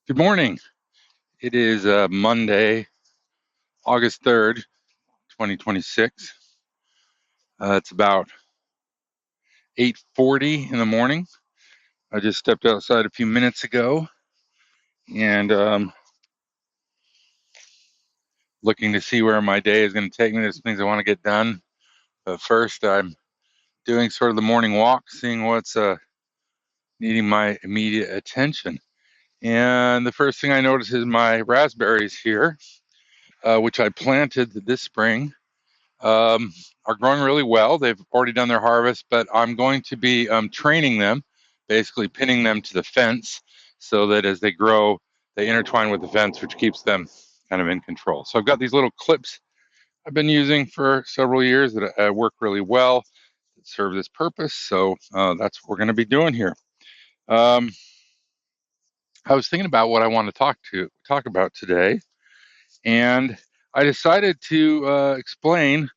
Good morning. It is Monday, August 3rd, 2026. It's about 8:40 in the morning. I just stepped outside a few minutes ago and looking to see where my day is going to take me. There's things I want to get done. But first, I'm doing sort of the morning walk, seeing what's needing my immediate attention. And the first thing I notice is my raspberries here, which I planted this spring. Are growing really well. They've already done their harvest, but I'm going to be training them, basically pinning them to the fence so that as they grow, they intertwine with the fence, which keeps them kind of in control. So I've got these little clips I've been using for several years that work really well, that serve this purpose. So that's what we're going to be doing here. I was thinking about what I want to talk about today, and I decided to explain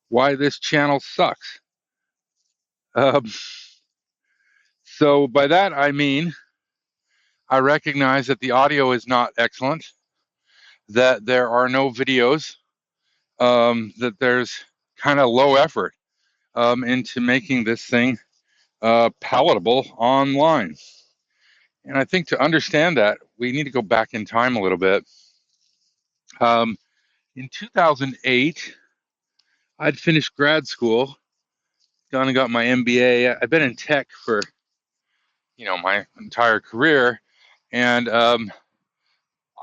why this channel sucks. So by that, I mean, I recognize that the audio is not excellent, that there are no videos, that there's kind of low effort into making this thing palatable online. And I think to understand that, we need to go back in time a little bit. In 2008, I'd finished grad school, gone and got my MBA. I've been in tech for, my entire career, and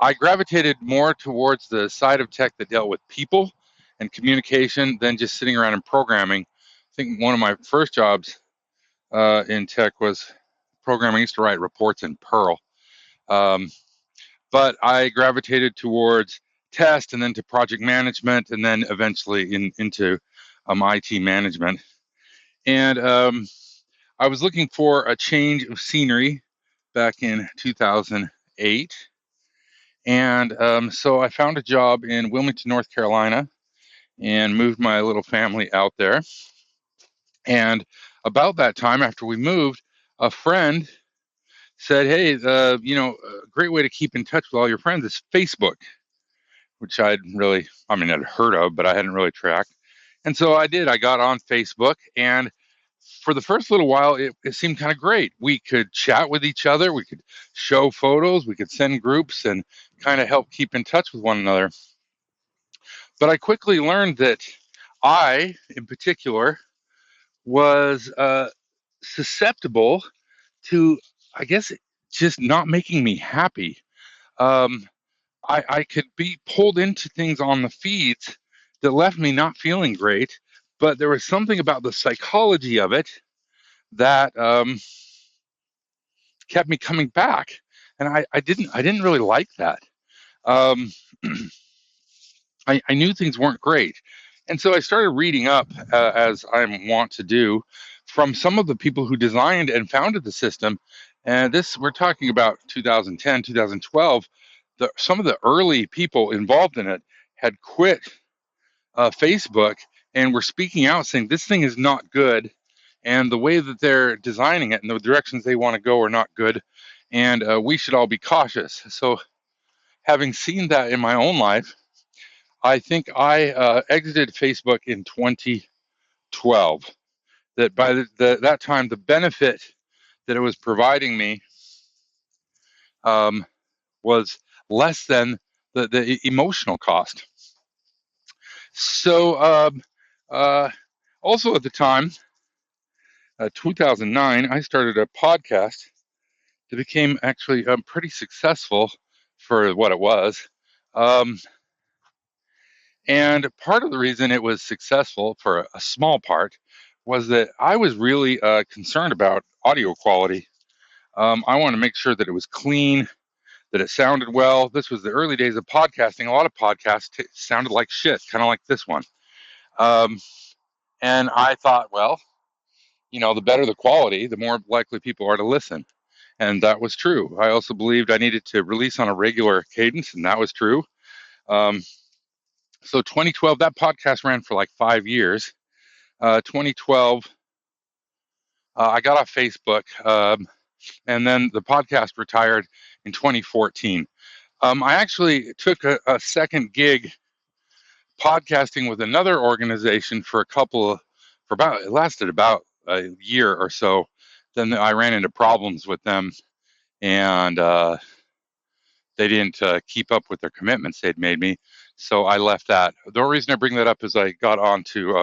I gravitated more towards the side of tech that dealt with people and communication than just sitting around and programming. I think one of my first jobs in tech was programming. I used to write reports in Perl. But I gravitated towards test and then to project management and then eventually into IT management. And I was looking for a change of scenery back in 2008. And so I found a job in Wilmington, North Carolina, and moved my little family out there. And about that time, after we moved, a friend said, "Hey, a great way to keep in touch with all your friends is Facebook," which I'd heard of, but I hadn't really tracked. And so I did. I got on Facebook, and for the first little while, it seemed kind of great. We could chat with each other, we could show photos, we could send groups, and kind of help keep in touch with one another. But I quickly learned that I, in particular, was susceptible to, I guess, just not making me happy. Um, I could be pulled into things on the feeds that left me not feeling great, but there was something about the psychology of it that kept me coming back, and I didn't really like that. Um, I knew things weren't great. And so I started reading up, as I want to do, from some of the people who designed and founded the system. And we're talking about 2010, 2012. Some of the early people involved in it had quit Facebook and were speaking out saying, this thing is not good. And the way that they're designing it and the directions they want to go are not good. And we should all be cautious. So having seen that in my own life, I think I exited Facebook in 2012. That by that time, the benefit that it was providing me was less than the emotional cost. So also at the time, 2009, I started a podcast that became actually pretty successful for what it was. And part of the reason it was successful, for a small part, was that I was really concerned about audio quality. I wanted to make sure that it was clean, that it sounded well. This was the early days of podcasting. A lot of podcasts sounded like shit, kind of like this one. And I thought, well, the better the quality, the more likely people are to listen. And that was true. I also believed I needed to release on a regular cadence, and that was true. So 2012, that podcast ran for like 5 years. 2012, I got off Facebook. and then the podcast retired in 2014. I actually took a second gig podcasting with another organization for it lasted about a year or so. Then I ran into problems with them, and they didn't keep up with their commitments they'd made me. So I left that. The reason I bring that up is I got onto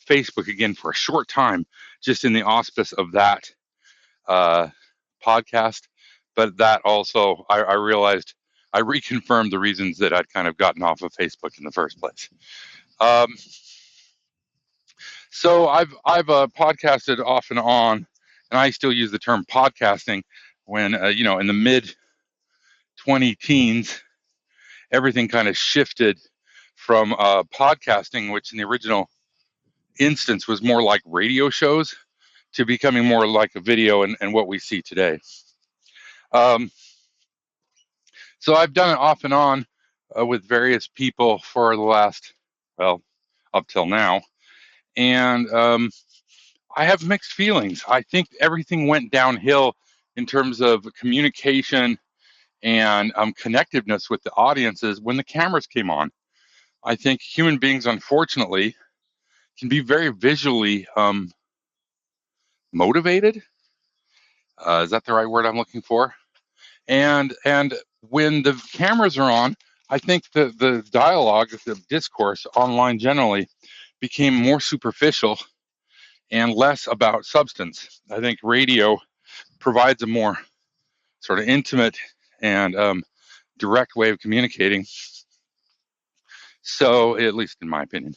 Facebook again for a short time, just in the auspice of that uh, podcast. But that also, I realized, I reconfirmed the reasons that I'd kind of gotten off of Facebook in the first place. So I've podcasted off and on, and I still use the term podcasting when in the mid 20 teens, everything kind of shifted from podcasting, which in the original instance was more like radio shows, to becoming more like a video and what we see today. So I've done it off and on with various people for the last, well, up till now. And I have mixed feelings. I think everything went downhill in terms of communication and connectiveness with the audiences when the cameras came on. I think human beings, unfortunately, can be very visually motivated. Is that the right word I'm looking for? And when the cameras are on, I think the dialogue, the discourse online generally became more superficial and less about substance. I think radio provides a more sort of intimate and direct way of communicating. So, at least in my opinion.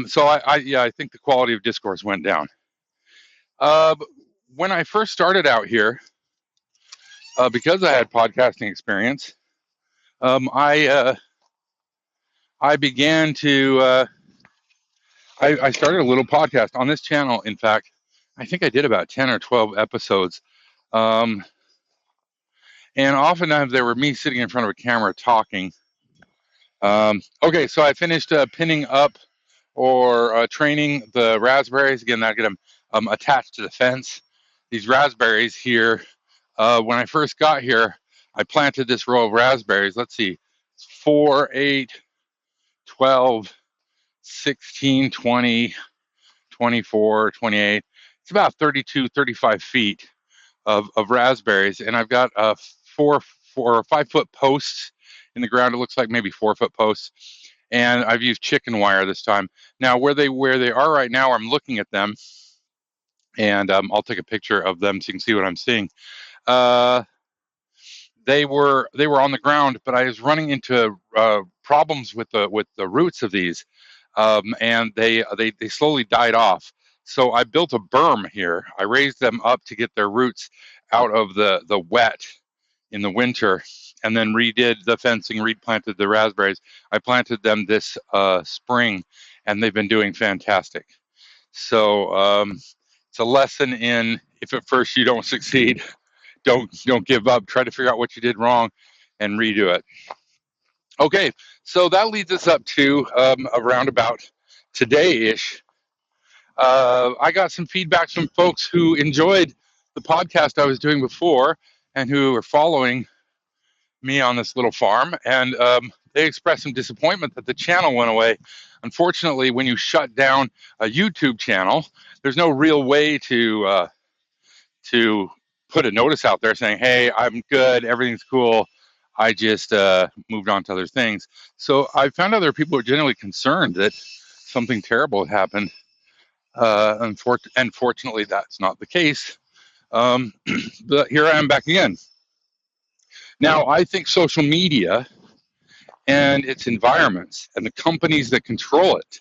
So I think the quality of discourse went down. When I first started out here, because I had podcasting experience, I began to I started a little podcast on this channel. In fact, I think I did about 10 or 12 episodes. And oftentimes they were me sitting in front of a camera talking. Okay, so I finished pinning up or training the raspberries. Again, I get them attached to the fence. These raspberries here, when I first got here, I planted this row of raspberries. Let's see, 4, 8, 12, 16, 20, 24, 28. It's about 32, 35 feet of raspberries. And I've got 4 or 5 foot posts in the ground. It looks like maybe 4 foot posts. And I've used chicken wire this time. Now, where they are right now, I'm looking at them, and I'll take a picture of them so you can see what I'm seeing. They were on the ground, but I was running into problems with the roots of these, and they slowly died off. So I built a berm here. I raised them up to get their roots out of the wet in the winter, and then redid the fencing, replanted the raspberries. I planted them this spring, and they've been doing fantastic. So it's a lesson in, if at first you don't succeed, don't give up. Try to figure out what you did wrong and redo it. Okay, so that leads us up to around about today-ish. I got some feedback from folks who enjoyed the podcast I was doing before and who are following me on this little farm, and they expressed some disappointment that the channel went away. Unfortunately, when you shut down a YouTube channel, there's no real way to put a notice out there saying, hey, I'm good, everything's cool, I just moved on to other things. So I found out there are people who are generally concerned that something terrible had happened. Unfortunately, that's not the case. But here I am back again. Now, I think social media and its environments and the companies that control it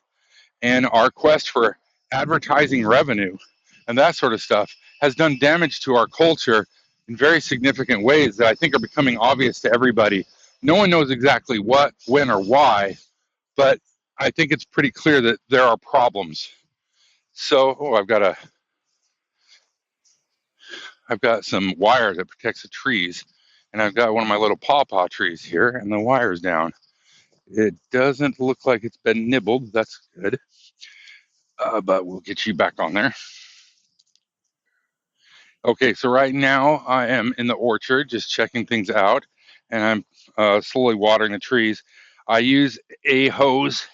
and our quest for advertising revenue and that sort of stuff has done damage to our culture in very significant ways that I think are becoming obvious to everybody. No one knows exactly what, when, or why, but I think it's pretty clear that there are problems. So, I've got some wire that protects the trees, and I've got one of my little pawpaw trees here, and the wire's down. It doesn't look like it's been nibbled. That's good. But we'll get you back on there. Okay, so right now I am in the orchard just checking things out, and I'm slowly watering the trees. I use a hose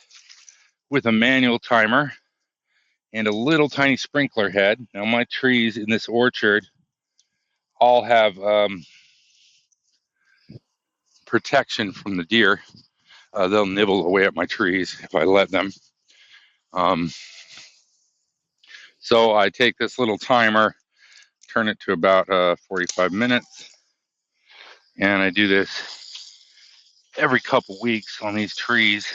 with a manual timer and a little tiny sprinkler head. Now, my trees in this orchard all have protection from the deer. They'll nibble away at my trees if I let them. Um, so I take this little timer, turn it to about 45 minutes, and I do this every couple weeks on these trees,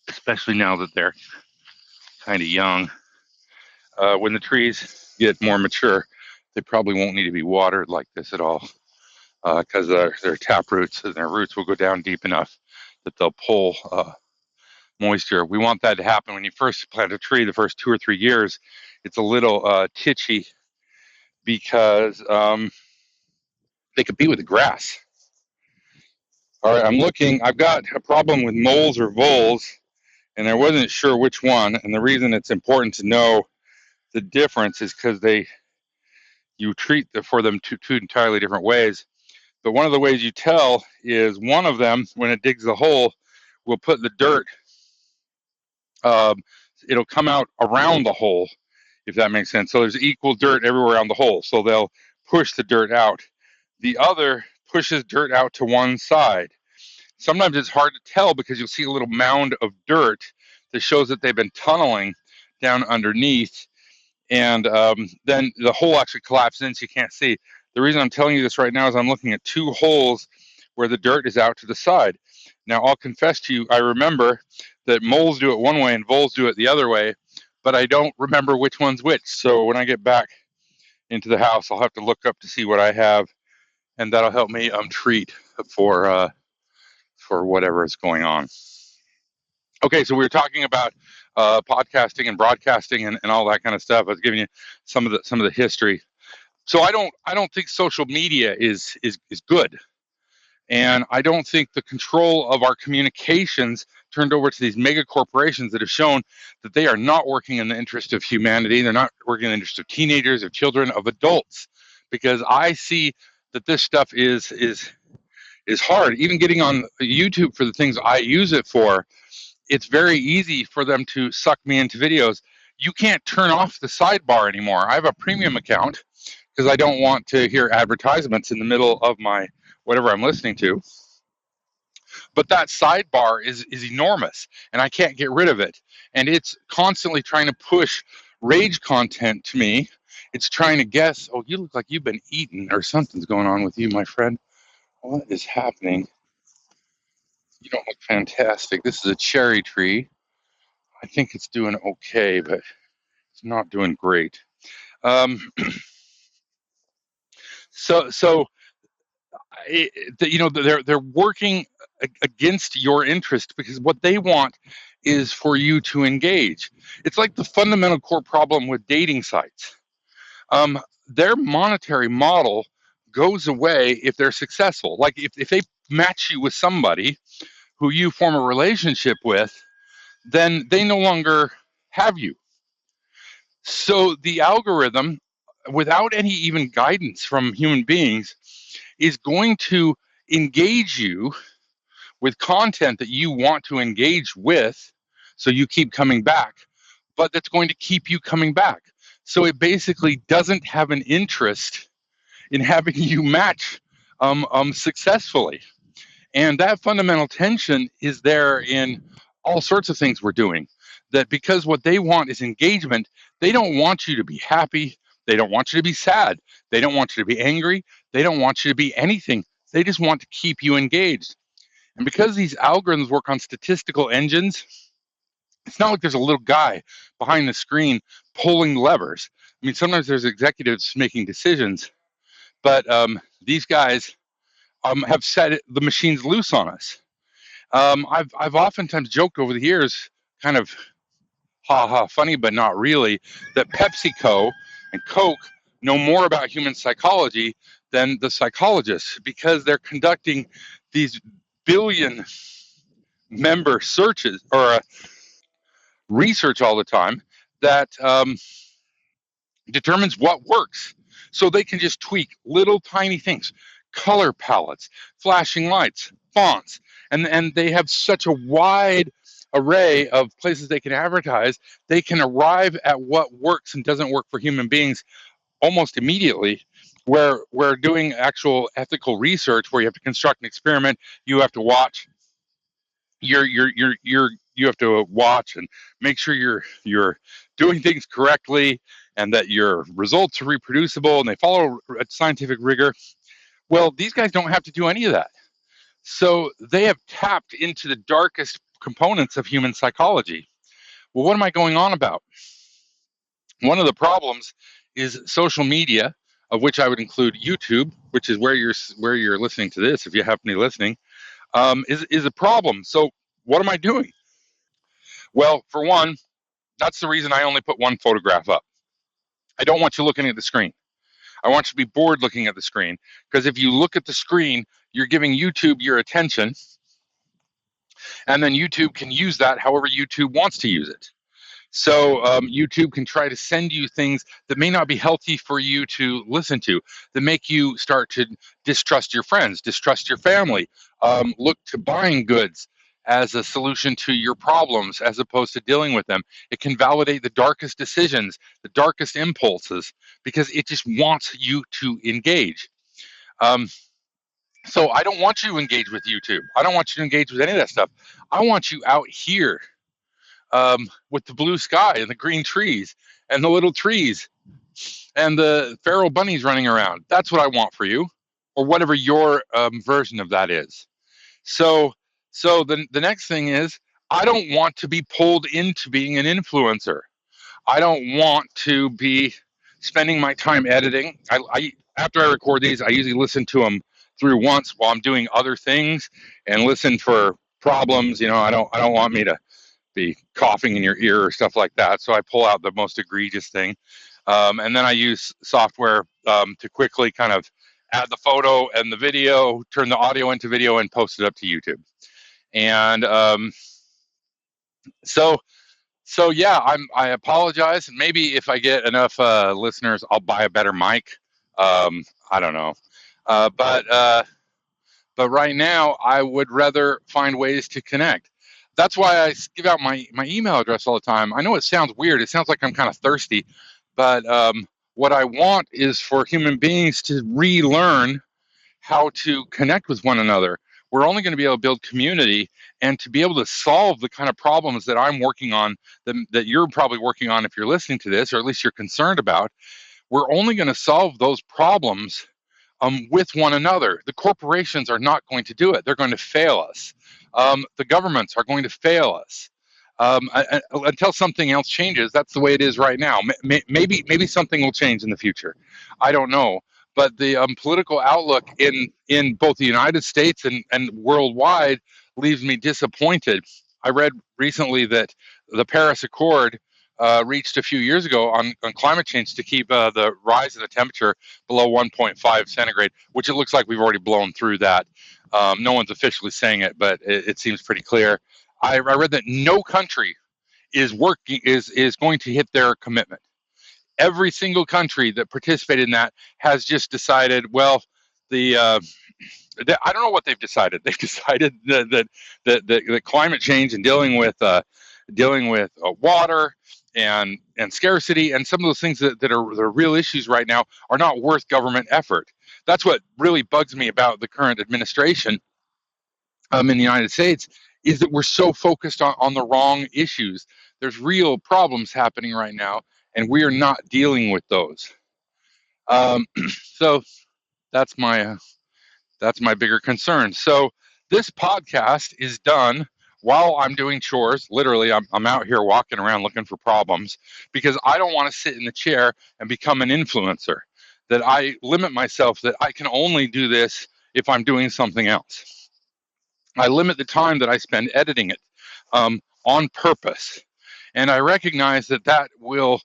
especially now that they're kind of young. When the trees get more mature, they probably won't need to be watered like this at all, because their tap roots and their roots will go down deep enough that they'll pull moisture. We want that to happen when you first plant a tree. The first 2 or 3 years, it's a little titchy because they compete with the grass. All right, I'm looking. I've got a problem with moles or voles, and I wasn't sure which one. And the reason it's important to know the difference is because you treat for them two entirely different ways. But one of the ways you tell is one of them, when it digs the hole, will put the dirt. Um, it'll come out around the hole, if that makes sense. So there's equal dirt everywhere around the hole. So they'll push the dirt out. The other pushes dirt out to one side. Sometimes it's hard to tell because you'll see a little mound of dirt that shows that they've been tunneling down underneath, and then the hole actually collapses in so you can't see. The reason I'm telling you this right now is I'm looking at two holes where the dirt is out to the side. Now, I'll confess to you, I remember that moles do it one way and voles do it the other way, but I don't remember which one's which. So when I get back into the house, I'll have to look up to see what I have, and that'll help me treat for whatever is going on. Okay, so we were talking about podcasting and broadcasting and all that kind of stuff. I was giving you some of the history. So I don't think social media is good, and I don't think the control of our communications turned over to these mega corporations that have shown that they are not working in the interest of humanity. They're not working in the interest of teenagers, of children, of adults, because I see that this stuff is hard. Even getting on YouTube for the things I use it for, it's very easy for them to suck me into videos. You can't turn off the sidebar anymore. I have a premium account because I don't want to hear advertisements in the middle of my whatever I'm listening to. But that sidebar is enormous, and I can't get rid of it. And it's constantly trying to push rage content to me. It's trying to guess, oh, you look like you've been eaten, or something's going on with you, my friend. What is happening? You don't look fantastic. This is a cherry tree. I think it's doing okay, but it's not doing great. Um, so they're working against your interest because what they want is for you to engage. It's like the fundamental core problem with dating sites. Their monetary model goes away if they're successful. Like if they match you with somebody who you form a relationship with, then they no longer have you. So the algorithm, without any even guidance from human beings, is going to engage you with content that you want to engage with, so you keep coming back, but that's going to keep you coming back. So it basically doesn't have an interest in having you match successfully. And that fundamental tension is there in all sorts of things we're doing. That because what they want is engagement, they don't want you to be happy. They don't want you to be sad. They don't want you to be angry. They don't want you to be anything. They just want to keep you engaged. And because these algorithms work on statistical engines, it's not like there's a little guy behind the screen pulling levers. I mean, sometimes there's executives making decisions, but these guys have set the machines loose on us. I've oftentimes joked over the years, kind of ha ha funny, but not really, that PepsiCo and Coke know more about human psychology than the psychologists because they're conducting these billion member searches or research all the time that determines what works. So they can just tweak little tiny things, color palettes, flashing lights, fonts, and they have such a wide array of places they can advertise. They can arrive at what works and doesn't work for human beings almost immediately. Where doing actual ethical research, where you have to construct an experiment, you have to watch you have to watch and make sure you're doing things correctly and that your results are reproducible and they follow a scientific rigor. Well, these guys don't have to do any of that. So they have tapped into the darkest components of human psychology. Well, what am I going on about? One of the problems is social media, of which I would include YouTube, which is where you're listening to this, if you happen to be listening, is a problem. So what am I doing? Well, for one, that's the reason I only put one photograph up. I don't want you looking at the screen. I want you to be bored looking at the screen, because if you look at the screen, you're giving YouTube your attention, and then YouTube can use that however YouTube wants to use it. So YouTube can try to send you things that may not be healthy for you to listen to, that make you start to distrust your friends, distrust your family, look to buying goods as a solution to your problems as opposed to dealing with them. It can validate the darkest decisions, the darkest impulses, because it just wants you to engage. Um, so I don't want you to engage with YouTube. I don't want you to engage with any of that stuff. I want you out here with the blue sky and the green trees and the little trees and the feral bunnies running around. That's what I want for you, or whatever your version of that is. So, the next thing is, I don't want to be pulled into being an influencer. I don't want to be spending my time editing. I after I record these, I usually listen to them through once while I'm doing other things and listen for problems. I don't want me to be coughing in your ear or stuff like that. So I pull out the most egregious thing. And then I use software to quickly kind of add the photo and the video, turn the audio into video, and post it up to YouTube. And so yeah, I apologize. Maybe if I get enough listeners, I'll buy a better mic. I don't know, but right now I would rather find ways to connect. That's why I give out my email address all the time. I know it sounds weird. It sounds like I'm kind of thirsty, but what I want is for human beings to relearn how to connect with one another. We're only going to be able to build community and to be able to solve the kind of problems that I'm working on, that you're probably working on if you're listening to this, or at least you're concerned about. We're only going to solve those problems with one another. The corporations are not going to do it. They're going to fail us. The governments are going to fail us. Until something else changes, that's the way it is right now. Maybe something will change in the future. I don't know. But the political outlook in both the United States and worldwide leaves me disappointed. I read recently that the Paris Accord reached a few years ago on climate change to keep the rise of the temperature below 1.5 centigrade, which it looks like we've already blown through that. No one's officially saying it, but it seems pretty clear. I read that no country is going to hit their commitment. Every single country that participated in that has just decided, well, I don't know what they've decided. They've decided that climate change and dealing with water and scarcity and some of those things that are the real issues right now are not worth government effort. That's what really bugs me about the current administration in the United States, is that we're so focused on the wrong issues. There's real problems happening right now, and we are not dealing with those. So that's my bigger concern. So this podcast is done while I'm doing chores. Literally, I'm out here walking around looking for problems, because I don't want to sit in the chair and become an influencer. That I limit myself, that I can only do this if I'm doing something else. I limit the time that I spend editing it on purpose. And I recognize that will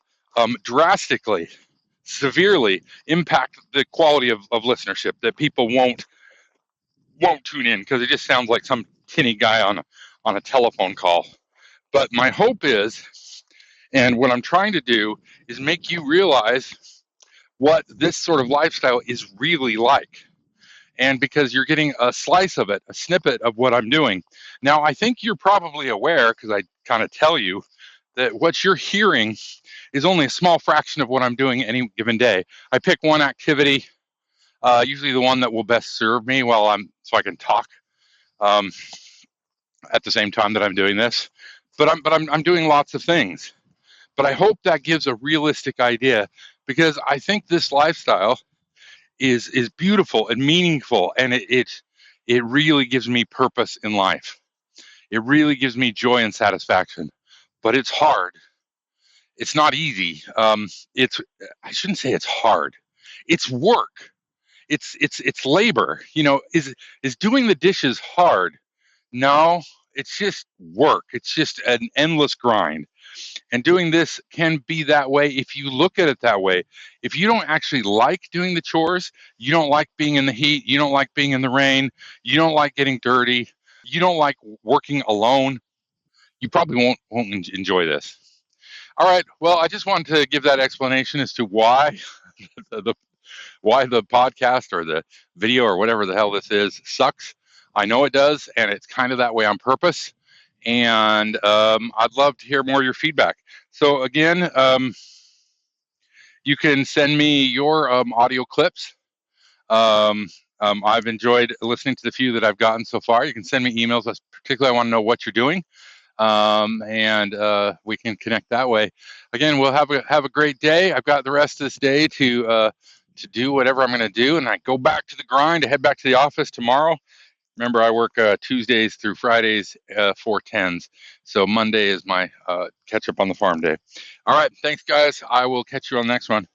drastically, severely impact the quality of listenership, that people won't tune in because it just sounds like some tinny guy on a telephone call. But my hope is, and what I'm trying to do, is make you realize what this sort of lifestyle is really like. And because you're getting a slice of it, a snippet of what I'm doing. Now, I think you're probably aware, because I kind of tell you, that what you're hearing is only a small fraction of what I'm doing any given day. I pick one activity, usually the one that will best serve me so I can talk um, at the same time that I'm doing this. But I'm doing lots of things. But I hope that gives a realistic idea, because I think this lifestyle is beautiful and meaningful, and it really gives me purpose in life. It really gives me joy and satisfaction. But it's hard. It's not easy. It's I shouldn't say it's hard. It's work. It's labor. Is doing the dishes hard? No, it's just work. It's just an endless grind. And doing this can be that way if you look at it that way. If you don't actually like doing the chores, you don't like being in the heat, you don't like being in the rain, you don't like getting dirty, you don't like working alone, you probably won't enjoy this. All right. Well, I just wanted to give that explanation as to why the why the podcast or the video or whatever the hell this is sucks. I know it does, and it's kind of that way on purpose. And I'd love to hear more of your feedback. So again, you can send me your audio clips. I've enjoyed listening to the few that I've gotten so far. You can send me emails. Particularly, I want to know what you're doing, and we can connect that way. Again, we'll have a great day. I've got the rest of this day to do whatever I'm going to do, and I go back to the grind. I head back to the office tomorrow. Remember, I work Tuesdays through Fridays, 4/10s. So Monday is my catch up on the farm day. All right. Thanks, guys. I will catch you on the next one.